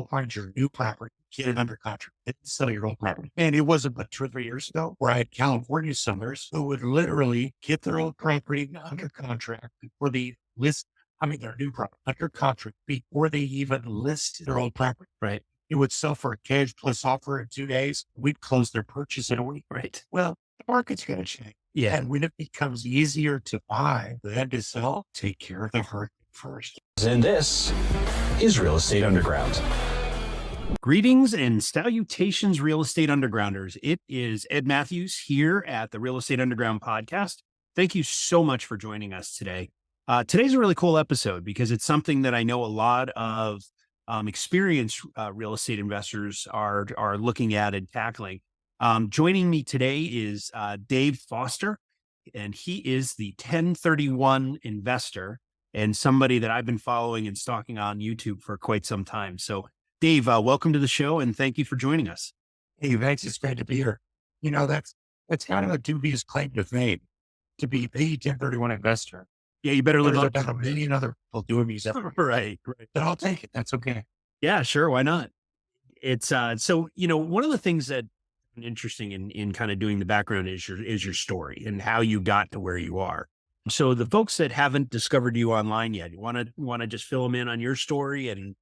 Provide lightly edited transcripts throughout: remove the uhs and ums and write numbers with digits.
find your new property, get it under contract, and sell your old property. And it wasn't but 2 or 3 years ago where I had California sellers who would literally get their old property under contract before they their new property under contract before they even list their old property. Right. It would sell for a cash plus offer in 2 days. We'd close their purchase in a week. Right. Well, the market's going to change. Yeah. And when it becomes easier to buy than to sell, take care of the hard first. And this is Real Estate Underground. Greetings and salutations, Real Estate Undergrounders. It is Ed Matthews here at the Real Estate Underground podcast. Thank you so much for joining us today. Today's a really cool episode because it's something that I know a lot of experienced real estate investors are looking at and tackling. Joining me today is Dave Foster, and he is the 1031 investor and somebody that I've been following and stalking on YouTube for quite some time. So Dave, welcome to the show and thank you for joining us. Hey, thanks. It's great to be here. You know, that's kind of a dubious claim to fame, to be the 1031 investor. Yeah, you better live There's up about a million other people doing these efforts. Right. But I'll take it. That's okay. Yeah, sure. Why not? It's so, one of the things that interesting in kind of doing the background is your story and how you got to where you are. So the folks that haven't discovered you online yet, you want to just fill them in on your story and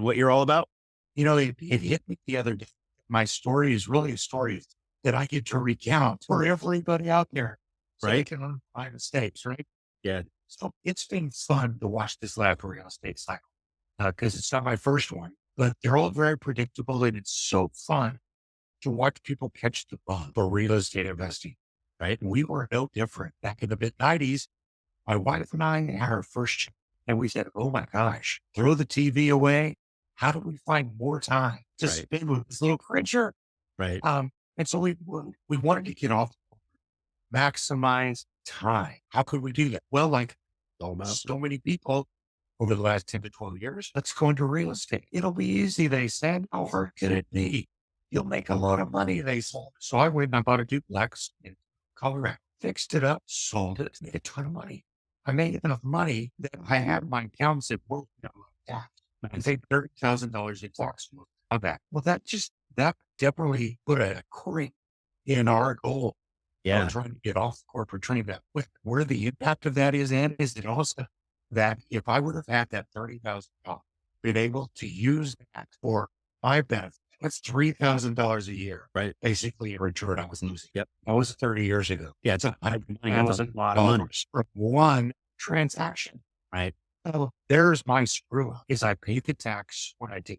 what you're all about? It hit me the other day. My story is really a story that I get to recount for everybody out there. So Right. they can learn my mistakes, right? Yeah. So it's been fun to watch this last real estate cycle because it's not my first one, but they're all very predictable. And it's so fun to watch people catch the bug for real estate investing, right? We were no different back in the mid-90s. My wife and I had our first child, and we said, oh my gosh, throw the TV away. How do we find more time to Right. spend with this little creature? Right. And so we wanted to get off, maximize time. How could we do that? Well, like so many people over the last 10 to 12 years, let's go into real estate. It'll be easy, they said. How hard could it be? You'll make a lot of money, they said. So I went and I bought a duplex in Colorado, fixed it up, sold it, made a ton of money. I made enough money that I had my accountants at work tax. I paid $30,000 in tax on that. Well, that definitely put a crank in our goal. Yeah. I'm trying to get off corporate training. That where the impact of that is, and is it also that if I would have had that $30,000, been able to use that for my benefit, that's $3,000 a year, Right. Basically a return I was losing. Yep. That was 30 years ago. Yeah. It's $100,000 a lot of money. from one transaction. Right. So there's my screw up is I paid the tax when I did.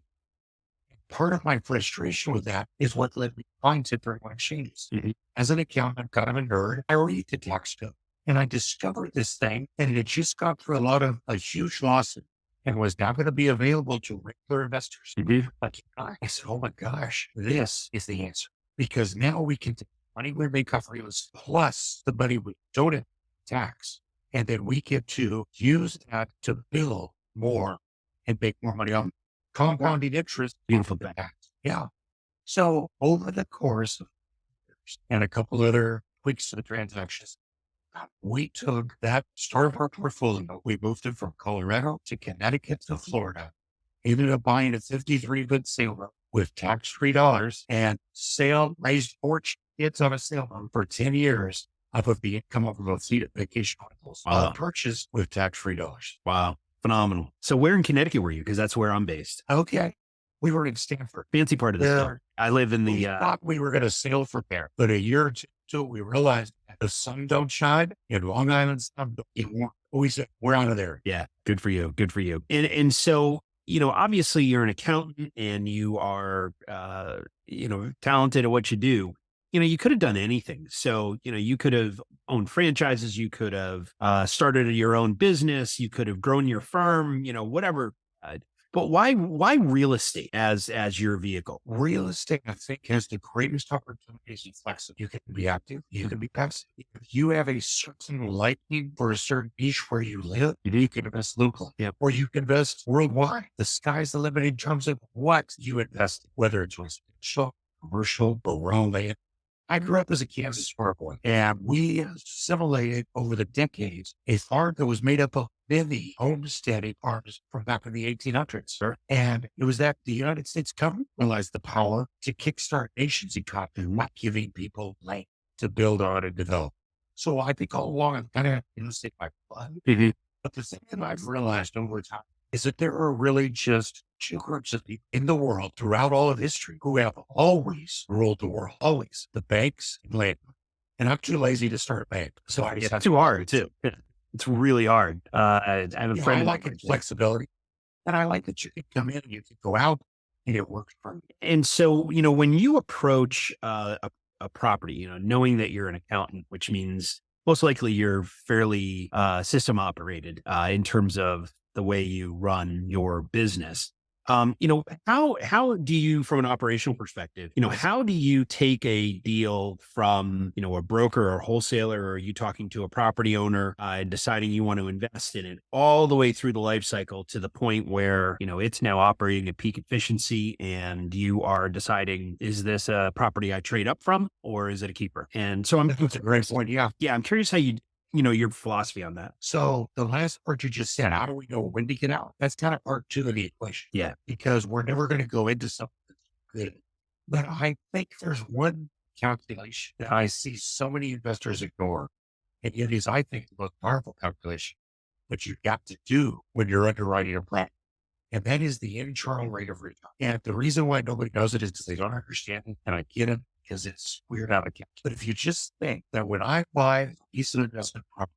Part of my frustration with that is what led me to find 1031 exchanges. Mhm. As an accountant, I'm kind of a nerd. I read the tax code and I discovered this thing and it just got through a huge lawsuit and was now going to be available to regular investors. Like I said, oh my gosh, this is the answer because now we can take money we make off real estate plus the money we don't have tax. And then we get to use that to build more and make more money on compounding interest. Beautiful. That. Yeah. So over the course of years and a couple other weeks of the transactions, we took that start of our portfolio. We moved it from Colorado to Connecticut to Florida. Ended up buying a 53-foot sailboat with tax-free dollars and raised 4 kids on a sailboat for 10 years off of the income of a fleet of vacation rentals. Wow. Purchased with tax-free dollars. Wow. Phenomenal. So where in Connecticut were you? Because that's where I'm based. Okay. We were in Stanford. Fancy part of the state. I live in We the, thought we were going to sail from there, but a year or two, we realized that the sun don't shine in Long Island. We said, we're out of there. yeah, good for you. Good for you. And so, obviously you're an accountant and you are, talented at what you do. You could have done anything. So, you could have owned franchises. You could have started your own business. You could have grown your firm, whatever. But why real estate as your vehicle? Real estate, I think, has the greatest opportunities and flexibility. You can be active. You can be passive. If you have a certain liking for a certain niche where you live, you can invest locally. Yep. Or you can invest worldwide. The sky's the limit in terms of what you invest in, whether it's residential, commercial, or land. I grew up as a Kansas farm boy, and we assimilated over the decades a farm that was made up of many homesteading farms from back in the 1800s. Sure. And it was that the United States government realized the power to kickstart nations economy by giving people land to build on and develop. So I think all along I've kind of innocent my blood. But the thing that I've realized over time is that there are really just two groups of people in the world throughout all of history who have always ruled the world, always the banks and land. And I'm too lazy to start a bank. So I just It's have too hard too. It's really hard. I have a I friend. like it, flexibility. And I like that you can come in and you can go out and it works for me. And so, when you approach a property, knowing that you're an accountant, which means most likely you're fairly system operated in terms of the way you run your business. How do you, from an operational perspective, how do you take a deal from, a broker or wholesaler, or are you talking to a property owner and deciding you want to invest in it all the way through the life cycle to the point where, it's now operating at peak efficiency and you are deciding, is this a property I trade up from or is it a keeper? And so That's a great point. Yeah. I'm curious how your philosophy on that. So the last part you just said, how do we know when to get out? That's kind of part two of the equation. Yeah. Because we're never going to go into something that's good. But I think there's one calculation that I see so many investors ignore. And it is, I think, the most powerful calculation that you've got to do when you're underwriting a plan. And that is the internal rate of return. And the reason why nobody does it is because they don't understand it. And I get it because it's weird out of account. But if you just think that when I buy a piece of investment property,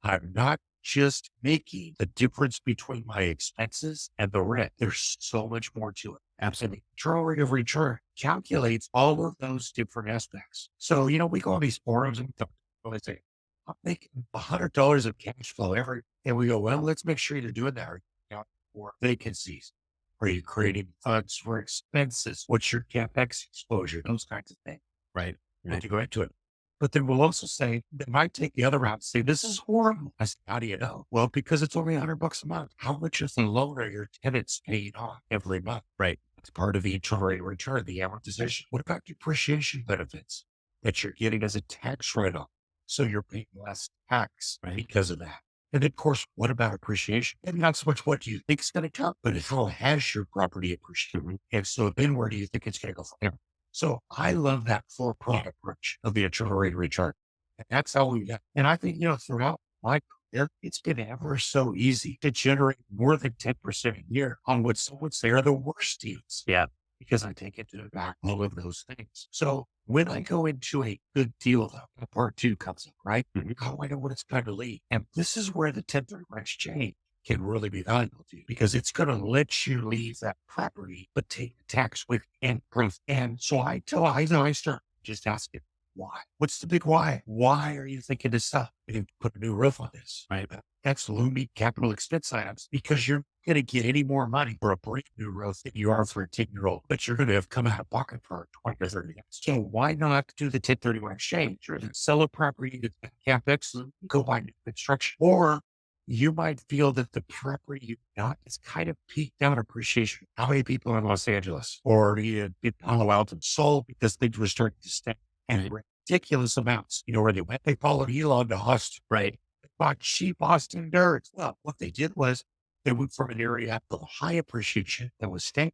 I'm not just making the difference between my expenses and the rent. There's so much more to it. Absolutely. And the internal rate of return calculates all of those different aspects. So, we go on these forums and they say, I'm making $100 of cash flow every, and we go, well, let's make sure you're doing that. Are you accounting for vacancies? Are you creating funds for expenses? What's your CapEx exposure? Those kinds of things. Right. And to go into it. But then we'll also say, they might take the other route and say, this is horrible. I said, how do you know? Well, because it's only $100 a month. How much is the loan are your tenants paying off every month? Right. It's part of the internal rate of return, the amortization. What about depreciation benefits that you're getting as a tax write-off? So you're paying less tax because of that. And then, of course, what about appreciation? And not so much what do you think is going to come, but how has your property appreciated? And so then where do you think it's going to go from there? So I love that for-profit approach of the internal rate of return. And that's how we get. And I think, throughout my career, it's been ever so easy to generate more than 10% a year on what some would say are the worst deals. Yeah. Because I take into account all of those things. So when I go into a good deal, though, part two comes up, right? How do I know what it's going to lead? And this is where the 1031 exchange can really be valuable to you because it's going to let you leave that property, but take the tax with and proof. And so I start just asking, why? What's the big why? Why are you thinking this stuff? You can put a new roof on this, right? That's looming capital expense items because you're going to get any more money for a brand new roof than you are for a 10-year-old, but you're going to have come out of pocket for 20 or 30 years. So why not do the 1031 exchange or sell a property to CapEx and go buy new construction? Or you might feel that the property you got is kind of peaked out appreciation. How many people in Los Angeles or in Palo Alto sold because things were starting to stay and ridiculous amounts? You know where they went? They followed Elon to Austin. Right. They bought cheap Austin dirt. Well, what they did was they went from an area of high appreciation that was staying,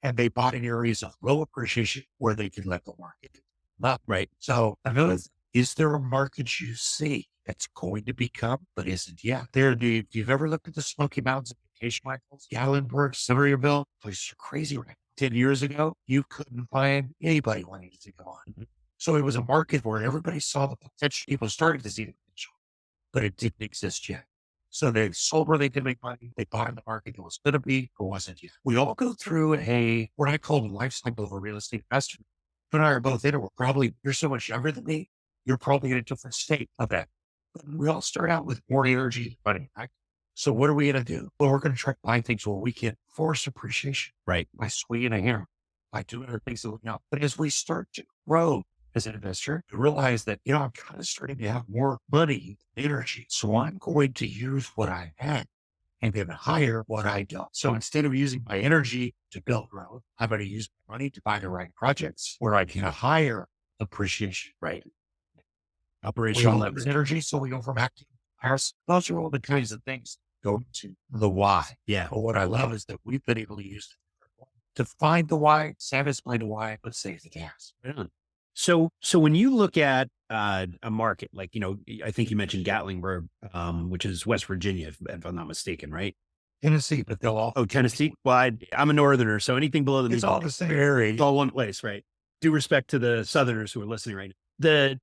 and they bought in areas of low appreciation where they could let the market up. Right. So another thing, is there a market you see that's going to become, but isn't yet? If you've ever looked at the Smoky Mountains of Vacation Rentals, Gatlinburg, Summerville, places are crazy right now. 10 years ago, you couldn't find anybody wanting to go on. So it was a market where everybody saw the potential. People started to see the potential, but it didn't exist yet. So they sold where they could make money. They bought in the market that was going to be, but wasn't yet. We all go through what I call the life cycle of a real estate investor. You and I are both in it. You're so much younger than me. You're probably in a different state of that. But we all start out with more energy than money, right? So what are we going to do? Well, we're going to try to find things where we can force appreciation, right? By swinging a hammer, by doing other things that we know. But as we start to grow as an investor, you realize that, I'm kind of starting to have more money, energy. So I'm going to use what I have and then hire what I don't. So instead of using my energy to build growth, I'm going to use my money to buy the right projects where I can hire appreciation, Right. we Operational all leverage. have energy, so we go from acting ours. Those are all the kinds of things that go to the why. Yeah. But what I love is that we've been able to use it to find the why, satisfy the why, but save the gas. Really? So when you look at a market like, I think you mentioned Gatlinburg, which is West Virginia, if I'm not mistaken, right? Tennessee, but they'll all, Oh, Tennessee. Well, I'm a northerner, so anything below the it's Mississippi, all the same area. it's all one place, right? Due respect to the Southerners who are listening right now.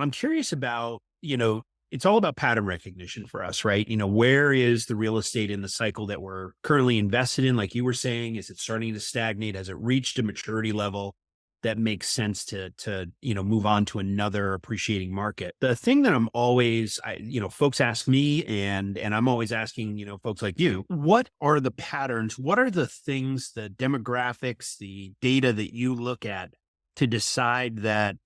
I'm curious about, it's all about pattern recognition for us, right? Where is the real estate in the cycle that we're currently invested in? Like you were saying, is it starting to stagnate? Has it reached a maturity level that makes sense to move on to another appreciating market? The thing that I'm always, folks ask me, and I'm always asking, folks like you, what are the patterns? What are the things, the demographics, the data that you look at to decide that,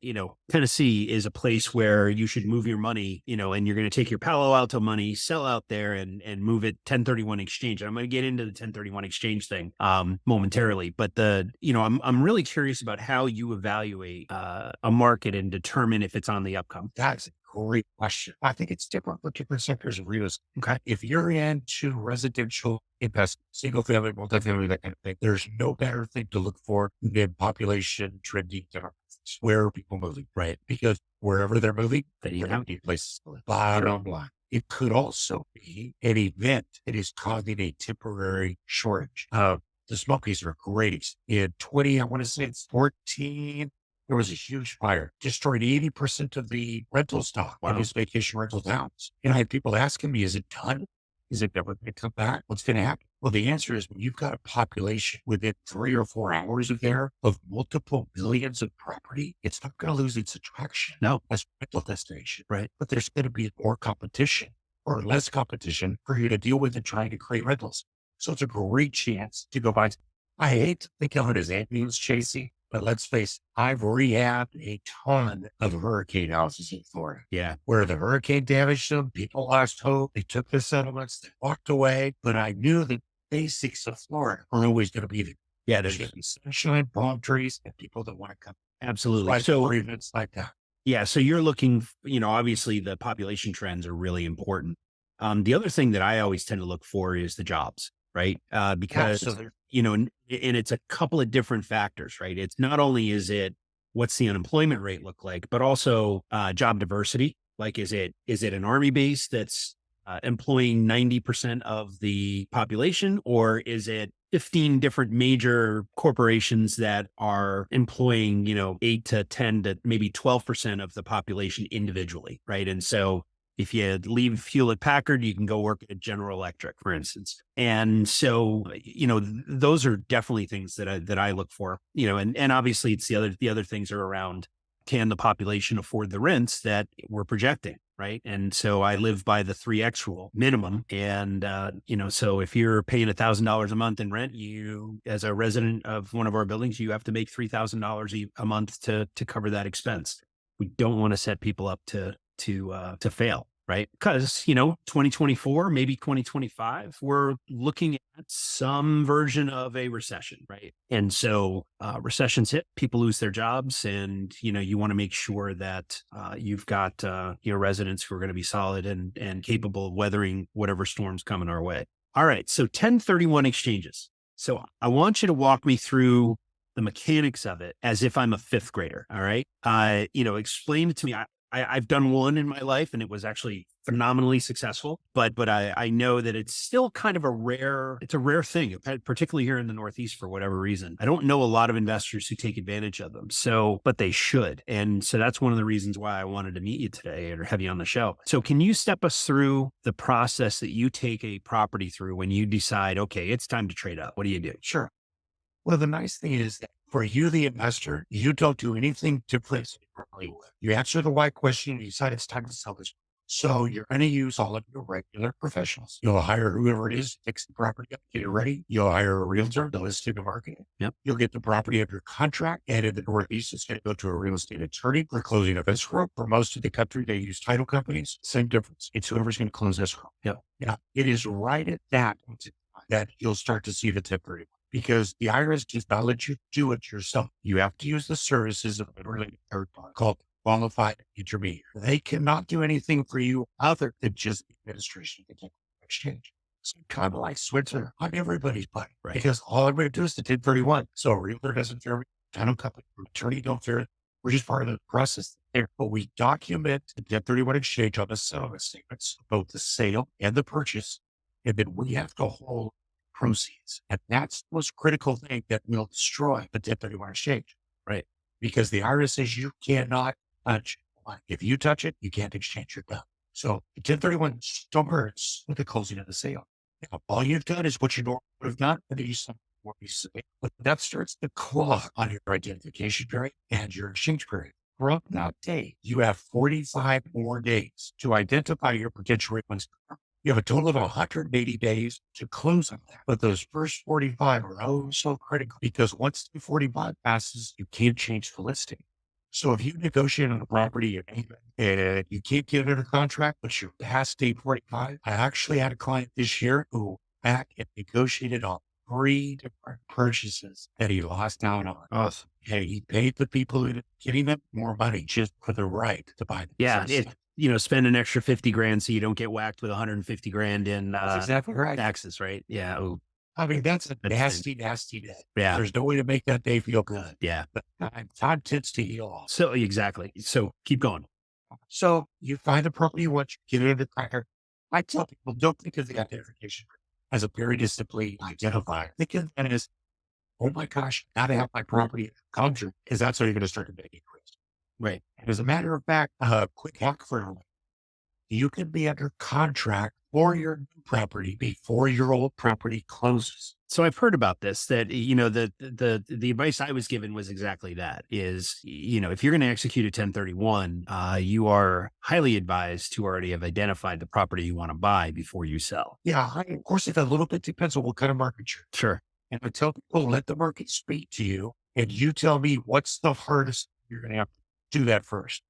Tennessee is a place where you should move your money, and you're going to take your Palo Alto money, sell out there and move it 1031 exchange. I'm going to get into the 1031 exchange thing momentarily, but I'm really curious about how you evaluate a market and determine if it's on the upcome. That's a great question. I think it's different for different sectors of real estate. Okay. If you're into residential investment, single family, multifamily, that kind of thing, there's no better thing to look for than population trending demographics. Where are people moving? Right. Because wherever they're moving, Then they're going to need places to live. Bottom line. It could also be an event that is causing a temporary shortage. The Smokies are great. In 20, I want to say it's 14, there was a huge fire, destroyed 80% of the rental stock Wow. in these vacation rental towns. And I had people asking me, is it done? Is it never going to come back? What's going to happen? Well, the answer is when you've got a population within 3 or 4 hours of there of multiple millions of property, it's not going to lose its attraction. No. As a rental destination. Right. But there's going to be more competition or less competition for you to deal with and trying to create rentals. So it's a great chance to go buy. I hate to think of it as ambulance chasing, but let's face it, I've rehabbed a ton of hurricane houses in Florida. Yeah. Where the hurricane damaged them, people lost hope, they took the settlements, they walked away. But I knew the basics of Florida are always going to be there. Yeah. There's going to be sunshine, palm trees, and people that want to come. Absolutely. Right, So for events like that. yeah. So you're looking, obviously the population trends are really important. The other thing that I always tend to look for is the jobs, right? Because, Absolutely. and it's a couple of different factors, right? It's not only is it what's the unemployment rate look like, but also job diversity. Like, is it an army base that's employing 90% of the population, or is it 15 different major corporations that are employing, 8 to 10 to maybe 12% of the population individually, right? And so if you leave Hewlett Packard, you can go work at General Electric, for instance. And so, those are definitely things that I look for, and obviously it's the other things are around, can the population afford the rents that we're projecting? Right. And so I live by the 3X rule minimum. And, so if you're paying $1,000 a month in rent, you, as a resident of one of our buildings, you have to make $3,000 a month to cover that expense. We don't want to set people up to fail. Right. Because, 2024, maybe 2025, we're looking at some version of a recession. Right. And so recessions hit, people lose their jobs, and, you want to make sure that you've got your residents who are going to be solid and capable of weathering whatever storm's coming our way. All right. So 1031 exchanges. So I want you to walk me through the mechanics of it as if I'm a fifth grader. All right. Explain it to me. I've done one in my life and it was actually phenomenally successful, but I know that it's still kind of a rare thing, particularly here in the Northeast for whatever reason. I don't know a lot of investors who take advantage of them. So, but they should. And so that's one of the reasons why I wanted to meet you today or have you on the show. So can you step us through the process that you take a property through when you decide, okay, it's time to trade up? What do you do? Sure. Well, the nice thing is that for you, the investor, you don't do anything to place it properly. You answer the why question, you decide it's time to sell this. So you're going to use all of your regular professionals. You'll hire whoever it is to fix the property up, get it ready. You'll hire a realtor to list it and market it. Yep. You'll get the property under contract. And in the Northeast, it's going to go to a real estate attorney for closing of escrow. For most of the country, they use title companies. Same difference. It's whoever's going to close escrow. Yep. Yeah. It is right at that you'll start to see the temporary. because the IRS does not let you do it yourself. You have to use the services of a related third party called qualified intermediary. They cannot do anything for you other than just the administration of the exchange. So kind of like Switzerland on everybody's butt, Right. because all I'm going to do is the 1031. So a realtor doesn't fear me, title company, attorney don't fear it. We're just part of the process there. But we document the 1031 exchange on the settlement statements, both the sale and the purchase, and then we have to hold proceeds. And that's the most critical thing that will destroy the 1031 exchange, Right. because the IRS says you cannot touch it. If you touch it, you can't exchange your done. So the 1031 starts with the closing of the sale. Now, all you've done is what you normally would have done, and then you some more pieces of it. But that starts the clock on your identification period and your exchange period. From that day, you have 45 more days to identify your potential refunds. You have a total of 180 days to close on that. But those first 45 are oh so critical, because once the 45 passes, you can't change the listing. So if you negotiate on a property and you can't get it under contract, but you're past day 45, I actually had a client this year who back and negotiated on 3 different purchases that he lost out on. Awesome. And he paid the people who ended up getting them more money just for the right to buy them. Yeah. Spend an extra 50 grand so you don't get whacked with 150 grand in That's exactly right. taxes, right? Yeah. Oh, I mean, that's a That's nasty, nasty day. yeah. There's no way to make that day feel good. Yeah. But time tends to heal all. So exactly. So keep going. So you find the property you want, you get it in the tracker. I tell people, don't think of the identification as a period to simply identify. Think of that as, oh my gosh, now to have my property contract, because that's how you're going to start to make increase. Right. And as a matter of fact, quick hack for everyone. You can be under contract for your new property before your old property closes. So I've heard about this, that, the advice I was given was exactly that is, if you're going to execute a 1031, you are highly advised to already have identified the property you want to buy before you sell. Yeah, of course, it a little bit depends on what kind of market you're in. Sure. And I tell people, let the market speak to you, and you tell me what's the hardest. You're going to have to do that first.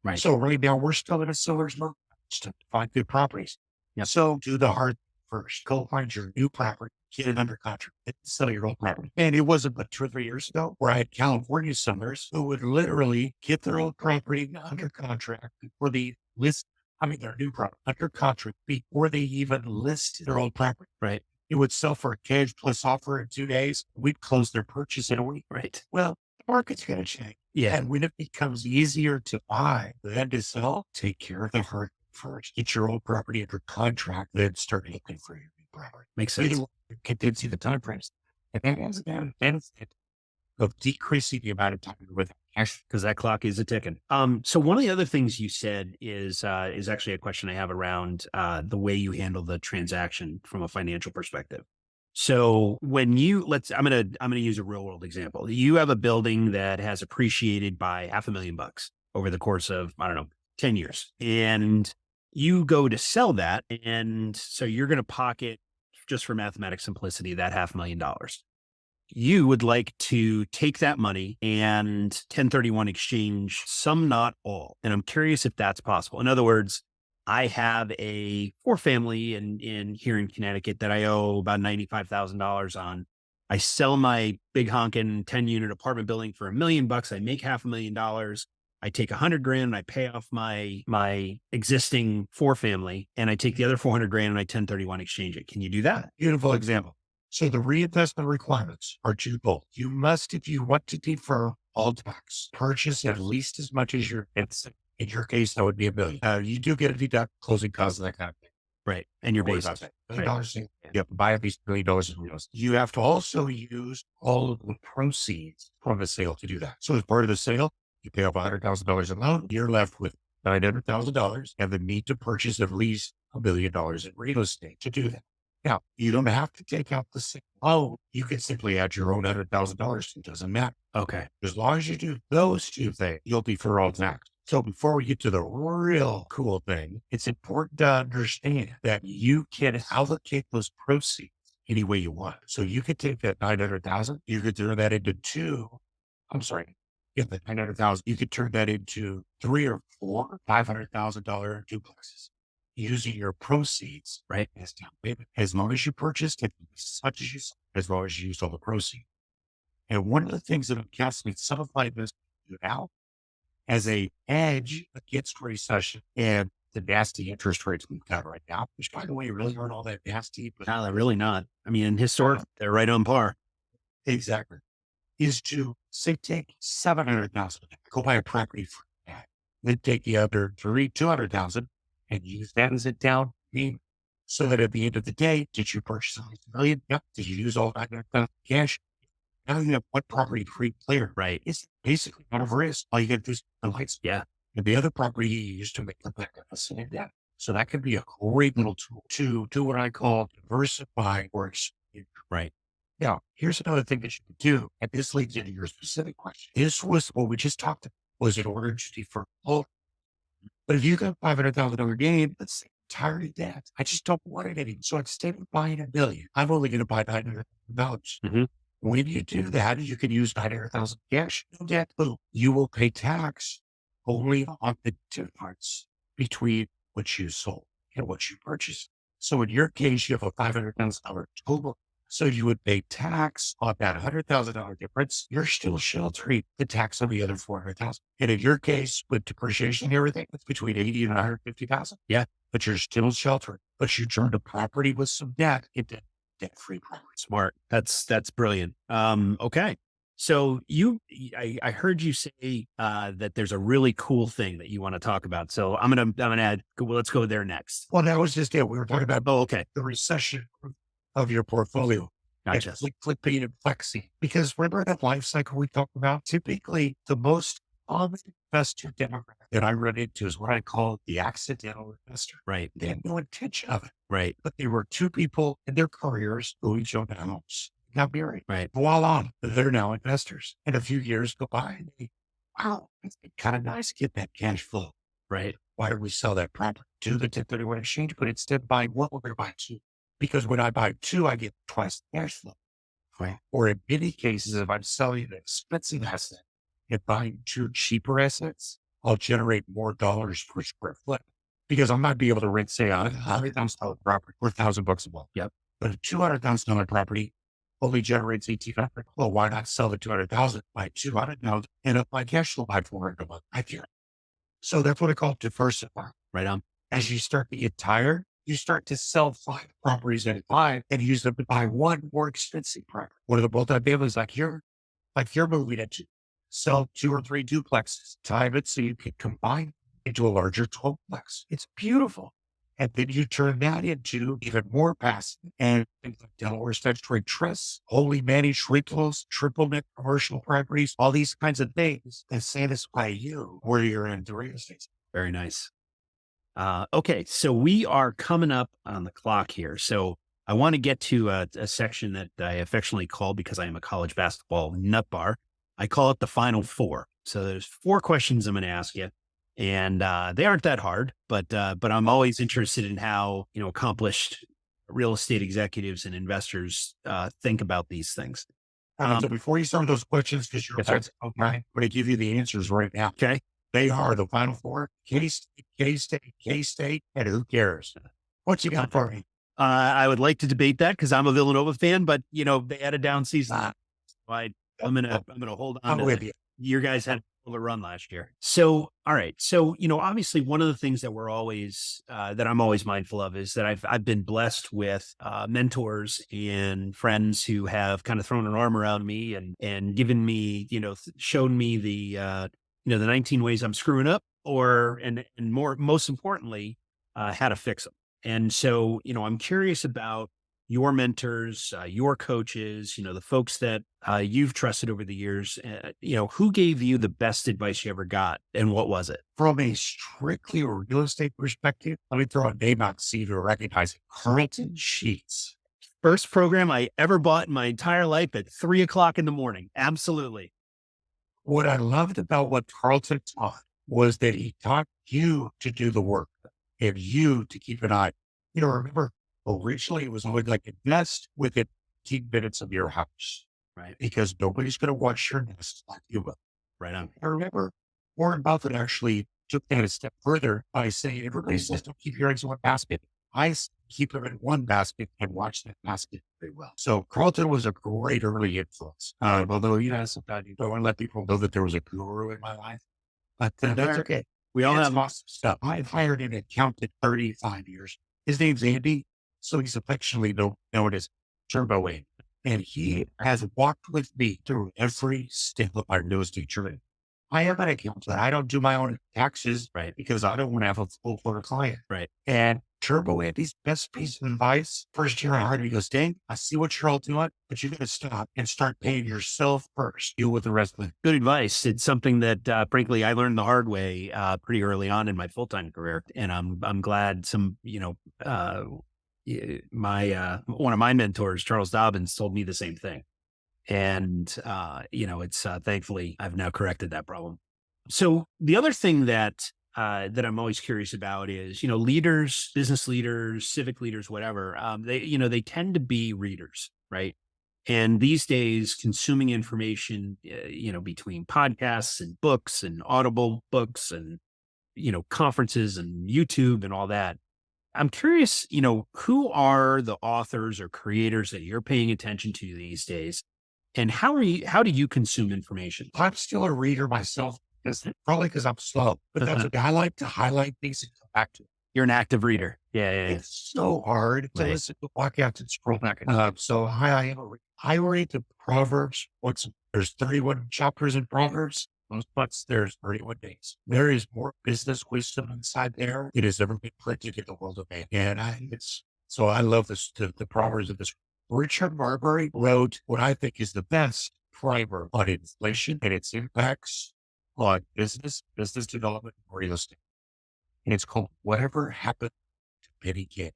Right. So right now we're still in a seller's market to find good properties. Yep. So do the hard first. Go find your new property, get it under contract, and sell your old property. And it wasn't but 2 or 3 years ago where I had California sellers who would literally get their old property under contract before they list. Their new property under contract before they even listed their old property. Right. It would sell for a cash plus offer in 2 days. We'd close their purchase in a week. Right. Well, the market's going to change. Yeah. And when it becomes easier to buy than to sell, take care of the hard first. Get your old property under contract, then start looking for your new property. Makes sense. You can see the time frames. And that has a benefit of decreasing the amount of time with cash. Because that clock is a ticking. So one of the other things you said is actually a question I have around the way you handle the transaction from a financial perspective. So when I'm gonna use a real world example. You have a building that has appreciated by $500,000 over the course of, 10 years, and you go to sell that, and so you're going to pocket, just for mathematic simplicity, that $500,000. You would like to take that money and 1031 exchange some, not all. And I'm curious if that's possible. In other words, I have a 4-family in here in Connecticut that I owe about $95,000 on. I sell my big honkin' 10-unit apartment building for $1 million. I make $500,000. I take 100 grand and I pay off my existing 4-family, and I take the other 400 grand and I 1031 exchange it. Can you do that? Beautiful example. So the reinvestment requirements are twofold. You must, if you want to defer all tax, purchase at least as much as your instant. In your case, that would be $1 million. You do get a deduct closing costs and that kind of thing. Right. And your base. $1 million. You have to buy at least $1 million in real estate. You have to also use all of the proceeds from the sale to do that. So as part of the sale, you pay off $100,000 in loan. You're left with $900,000 and the need to purchase at least $1 million in real estate to do that. Now, you don't have to take out the same loan. You can simply add your own $100,000. It doesn't matter. Okay. As long as you do those two things, you'll defer all tax. So before we get to the real cool thing, it's important to understand that you can allocate those proceeds any way you want. So you could take that $900,000, you could turn that into the $900,000, you could turn that into 3 or 4 $500,000 duplexes. using your proceeds Right. as down payment. As long as you purchased it, as much as you sold, as long as you used all the proceeds. And one of the things that I'm casting some of my business do now as a edge against recession and the nasty interest rates we've got right now, which by the way, really aren't all that nasty, but No, they're really not. I mean, historically, they're right on par. exactly, is to say, take 700,000, go buy a property for that. Then take the other 200,000 and use that as a down payment. So that at the end of the day, did you purchase a million? Yep. Did you use all that cash? Now you have one property free clear. Right. It's basically not a risk. All you got to do is the lights. Yeah. And the other property you use to make the back of the same debt. So that could be a great little tool to do what I call diversify or expand. Right. Now, here's another thing that you can do, and this leads into your specific question. This was what we just talked about, was in order to defer. But if you got $500,000 gain, let's say tired of that. I just don't want it anymore. So instead of buying a million, I'm only going to buy $900,000. Mhm. When you do that, you can use 900,000 cash. No debt. Boom. You will pay tax only on the difference between what you sold and what you purchased. So in your case, you have a $500,000 total. So you would pay tax on that $100,000 difference. You're still sheltering the tax on the other 400,000. And in your case, with depreciation and everything, it's between 80 and 150,000. Yeah. But you're still sheltering. But you turned a property with some debt into debt-free property. Smart. That's brilliant. Okay. So I heard you say that there's a really cool thing that you want to talk about. So I'm gonna add. Well, let's go there next. Well, that was just it. We were talking about Okay. the recession of your portfolio. Gotcha. And flipping and flexing. Because remember that life cycle we talked about? Typically, the most common investor demographic that I run into is what I call the accidental investor. Right. They had no intention of it, Right. but they were two people in their careers who each owned a house, got married. Right. Voila, they're now investors. And a few years go by and they, wow, it's kind of nice to get that cash flow. Right. Why did we sell that property? Do the 1031 exchange, but instead of buying one, we're going to buy two. Because when I buy two, I get twice the cash flow. Right. Or in many cases, if I'm selling an expensive asset and buying two cheaper assets, I'll generate more dollars per square foot. Because I might be able to rent, say, a $100,000 property for $1,000 a month. Yep. But a $200,000 property only generates 1,800. Well, why not sell the 200,000 by 200,000 and up my cash flow by 400 a month? I can. So that's what I call diversify. Right on. As you start to get tired, you start to sell 5 properties at a time and use them to buy one more expensive property. One of the multifamilies like you're moving into, sell 2 or 3 duplexes, time it so you can combine into a larger 12-plex. It's beautiful. And then you turn that into even more passive and things like Delaware statutory trusts, wholly managed rentals, triple net commercial properties, all these kinds of things that satisfy you where you're in the real estate. Very nice. Okay. So we are coming up on the clock here. So I want to get to a section that I affectionately call, because I am a college basketball nut bar, I call it the Final Four. So there's 4 questions I'm going to ask you. And they aren't that hard, but I'm always interested in how, accomplished real estate executives and investors think about these things. So before you start those questions, because you're okay, I'm going to give you the answers right now. Okay. They are the Final Four: K-State, and who cares? What you got for me? I would like to debate that because I'm a Villanova fan, but they had a down season. So I'm gonna hold on. I'm with you. You guys had a run last year. So, all right. So, obviously one of the things that we're always, that I'm always mindful of is that I've been blessed with, mentors and friends who have kind of thrown an arm around me and given me, shown me the 19 ways I'm screwing up and most importantly, how to fix them. And so, I'm curious about your mentors, your coaches, the folks that you've trusted over the years, who gave you the best advice you ever got and what was it? From a strictly real estate perspective, let me throw a name out to see if you recognize it. Carlton Sheets. First program I ever bought in my entire life at 3:00 in the morning. Absolutely. What I loved about what Carlton taught was that he taught you to do the work and you to keep an eye. Remember, originally it was always like invest within 15 minutes of your house. Right. Because nobody's going to watch your nest like you will. Right on. I remember Warren Buffett actually took that a step further by saying, everybody says, don't keep your eggs in one basket. Keep them in one basket and watch that basket very well. So Carlton was a great early influence. Although, sometimes you don't want to let people know that there was a guru in my life, but that's okay. We all have awesome stuff. I've hired an accountant 35 years. His name's Andy, so he's affectionately known as Turbo Andy. And he has walked with me through every step of our real estate journey. I am an accountant. I don't do my own taxes, right, because I don't want to have a full quarter client. Right. And Turbo Andy's best piece of advice, first year I hired him, he goes, Dang, I see what you're all doing, but you got to stop and start paying yourself first. Deal with the rest of it. Good advice. It's something that, frankly, I learned the hard way pretty early on in my full-time career. And I'm glad one of my mentors, Charles Dobbins, told me the same thing. And, it's thankfully I've now corrected that problem. So the other thing that I'm always curious about is, leaders, business leaders, civic leaders, whatever, they tend to be readers, right? And these days, consuming information, between podcasts and books and Audible books and, conferences and YouTube and all that. I'm curious, who are the authors or creators that you're paying attention to these days? And how do you consume information? I'm still a reader myself, probably because I'm slow, but that's okay. I like to highlight things and come back to it. You're an active reader. Yeah. It's so hard to listen to podcasts and scroll back. So I am a reader. I read the Proverbs. There's 31 chapters in Proverbs. Most months there's 31 days. There is more business wisdom inside there. It has ever been printed in the world of man. And I love this, the Proverbs of this. Richard Marbury wrote what I think is the best primer on inflation and its impacts on business development, and real estate. And it's called Whatever Happened to Benny Candy.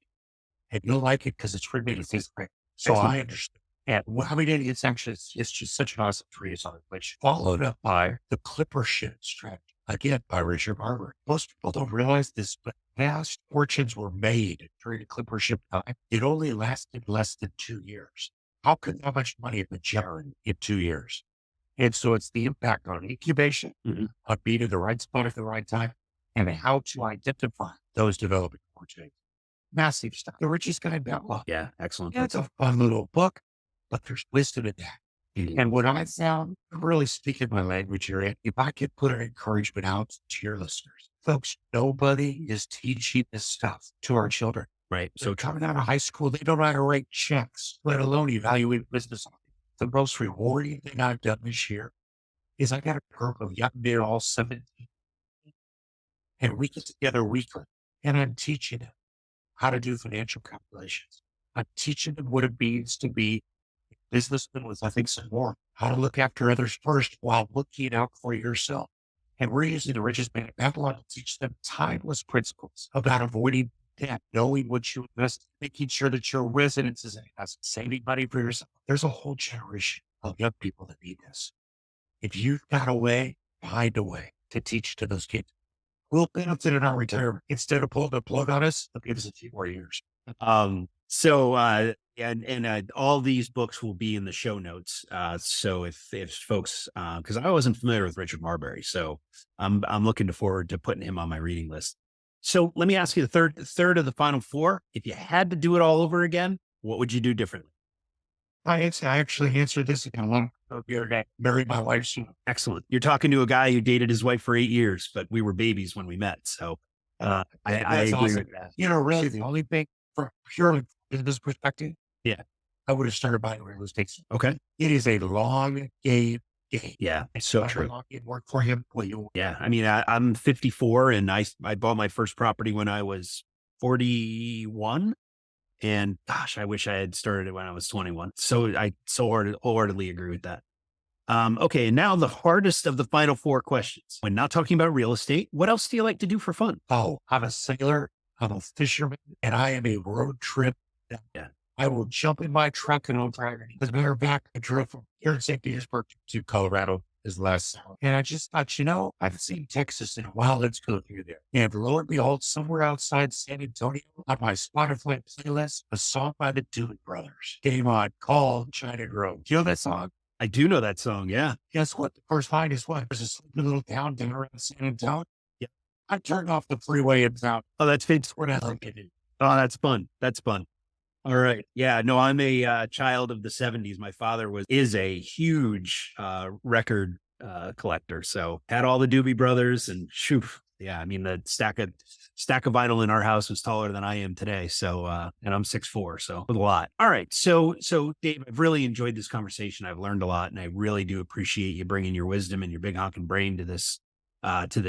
And you'll like it because it's written in his great. So excellent. I understand. And it's just such an awesome treatise on inflation, followed up by the Clipper Ship Strategy, again by Richard Marbury. Most people don't realize this, but vast fortunes were made during the Clipper Ship time. It only lasted less than 2 years. How could that much money have been generated in 2 years? And so it's the impact on incubation, on being in the right spot at the right time, and how to identify those developing opportunities. Massive stuff. The Richest Guy in Babylon. Yeah, excellent. Yeah, it's a fun little book, but there's wisdom in that. And what I found, really speaking my language here, if I could put an encouragement out to your listeners, folks, nobody is teaching this stuff to our children. Right. So coming out of high school, they don't know how to write checks, let alone evaluate business. The most rewarding thing I've done this year is I got a group of young men, all 17, and we get together weekly, and I'm teaching them how to do financial calculations. I'm teaching them what it means to be a businessman with ethics and more, how to look after others first while looking out for yourself. And we're using the Richest Man in Babylon to teach them timeless principles about avoiding debt, knowing what you invest, making sure that your residence is saving money for yourself. There's a whole generation of young people that need this. If you've got a way, find a way to teach to those kids. We'll benefit in our retirement. Instead of pulling the plug on us, they'll give us a few more years. All these books will be in the show notes. So if folks, because I wasn't familiar with Richard Marbury, so I'm looking forward to putting him on my reading list. So let me ask you the third of the final four. If you had to do it all over again, what would you do differently? I actually answered this again the other day. Married my wife soon. Excellent. You're talking to a guy who dated his wife for 8 years, but we were babies when we met. So I agree with that. Really the only thing from purely business perspective, I would have started buying real estate. Okay. It is a long game. Yeah, it's so true. It worked for him. I mean, I'm 54 and I bought my first property when I was 41. And gosh, I wish I had started it when I was 21. So I wholeheartedly agree with that. Okay. And now the hardest of the final four questions. When not talking about real estate, what else do you like to do for fun? Oh, I'm a sailor. I'm a fisherman, and I am a road trip. Yeah. I will jump in my truck and I'll drive it. As a matter of fact, I drove from here in St. Petersburg to Colorado this last summer. And I just thought, I've seen Texas in a while. Let's go through there. And lo and behold, somewhere outside San Antonio on my Spotify playlist, a song by the Doobie Brothers came on called China Grove. Do you know that song? I do know that song. Yeah. Guess what? The first line is what? There's a little town down around San Antonio. Yeah. I turned off the freeway in town. Oh, that's fantastic. We're not looking at Oh, that's fun. That's fun. All right. Yeah. No, I'm a child of the 70s. My father is a huge record collector. So had all the Doobie Brothers and shoo. Yeah. I mean, the stack of vinyl in our house was taller than I am today. So, and I'm 6'4", so a lot. All right. So Dave, I've really enjoyed this conversation. I've learned a lot, and I really do appreciate you bringing your wisdom and your big honking brain to this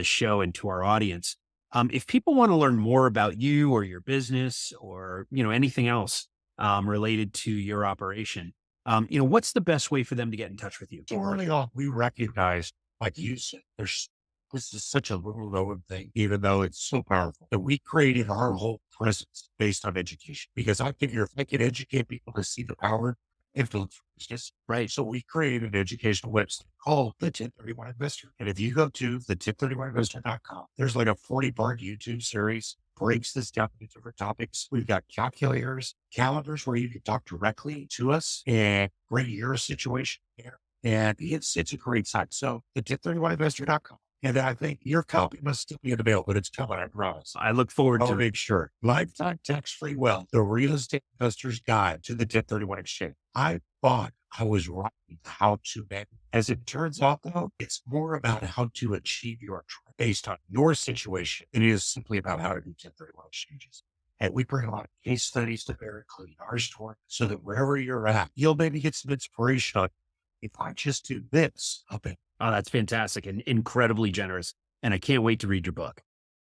show and to our audience. If people want to learn more about you or your business or, anything else related to your operation, what's the best way for them to get in touch with you? So early on, we recognized, like you said, this is such a little known thing, even though it's so powerful, that we created our whole presence based on education. Because I figure if I can educate people to see the power, influence business, Right. so we created an educational website called the 1031 Investor. And if you go to the 1031investor.com, there's like a 40-part YouTube series, breaks this down into different topics. We've got calculators, calendars where you can talk directly to us and bring your situation here. And it's a great site. So the 1031investor.com. And I think your copy must still be available, but it's coming, I promise. I look forward I'll to it. make sure. Lifetime tax-free wealth, the real estate investor's guide to the 1031 exchange. I thought I was writing how to manage. As it turns out, though, it's more about how to achieve your dream based on your situation. It is simply about how to do 1031 exchanges. And we bring a lot of case studies to bear, including our story, so that wherever you're at, you'll maybe get some inspiration on, if I just do this, I'll be. Oh, that's fantastic and incredibly generous. And I can't wait to read your book.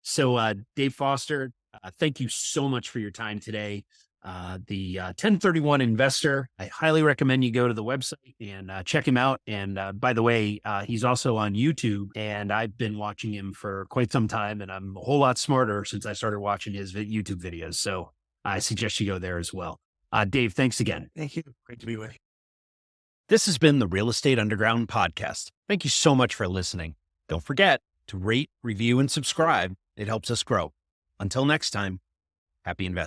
So, Dave Foster, thank you so much for your time today. The 1031 Investor, I highly recommend you go to the website and check him out. And by the way, he's also on YouTube, and I've been watching him for quite some time, and I'm a whole lot smarter since I started watching his YouTube videos. So I suggest you go there as well. Dave, thanks again. Thank you. Great to be with you. This has been the Real Estate Underground podcast. Thank you so much for listening. Don't forget to rate, review, and subscribe. It helps us grow. Until next time, happy investing.